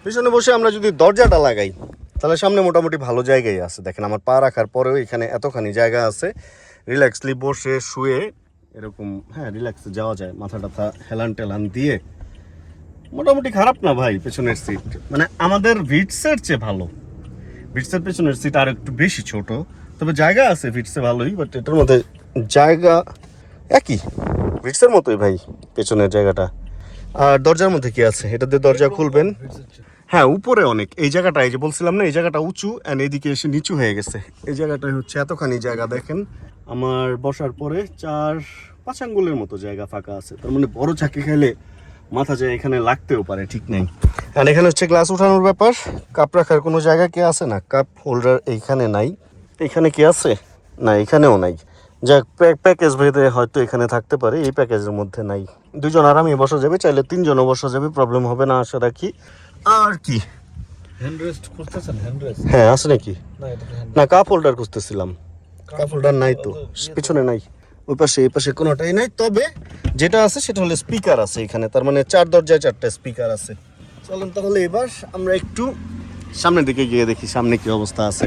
পিছনে বসে আমরা যদি দরজাটা লাগাই তাহলে সামনে মোটামুটি ভালো জায়গায় আছে। দেখেন আমার পা রাখার পরেও এখানে এতখানি জায়গা আছে, রিল্যাক্সলি বসে শুয়ে এরকম রিল্যাক্সে যাওয়া যায়, মাথা টাথা হেলান টেলান দিয়ে। মোটামুটি খারাপ না ভাই পেছনের সিট, মানে আমাদের ভিটসের চেয়ে ভালো। ভিটসের পেছনের সিট আর একটু বেশি ছোট, তবে জায়গা আছে ভিটসে ভালোই, বাট এটার মধ্যে জায়গা একই ভিটসের মতোই ভাই পেছনের জায়গাটা। আর দরজার মধ্যে কি আছে, এটা দিয়ে দরজা খুলবেন। হ্যাঁ উপরে অনেক, এই জায়গাটা এই যে বলছিলাম না, এই জায়গাটা উঁচু অ্যান্ড এইদিকে এসে নিচু হয়ে গেছে। এই জায়গাটাই হচ্ছে এতখানি জায়গা, দেখেন আমার বসার পরে 4-5 আঙ্গুলের মতো জায়গা ফাঁকা আছে। তার মানে বড় চাকি খাইলে মাথা যায় এখানে লাগতেও পারে, ঠিক নেই। আর এখানে হচ্ছে গ্লাস উঠানোর ব্যাপার। কাপ রাখার কোনো জায়গা কি আছে না, কাপ হোল্ডার এইখানে নাই। এখানে কি আছে না, এখানেও নাই। যাক প্যাকেজ ভেদে হয়তো এখানে থাকতে পারে, এই প্যাকেজের মধ্যে নাই। 2 জন আরামে বসা যাবে, চাইলে 3 জনও বসা যাবে, প্রবলেম হবে না আশা রাখি। আর কি হ্যান্ডরেস্ট খুঁজতেছেন? হ্যান্ডরেস্ট হ্যাঁ আছে নাকি? না, এটা না কাপ হোল্ডার খুঁজতেছিলাম, কাপ হোল্ডার নাই তো, পিছনে নাই, ওই পাশে এই পাশে কোনোটাই নাই। তবে যেটা আছে সেটা হলো স্পিকার আছে এখানে, তার মানে 4 দরজায় 4টা স্পিকার আছে। চলেন তাহলে এবার আমরা একটু সামনের দিকে গিয়ে দেখি সামনে কি অবস্থা আছে।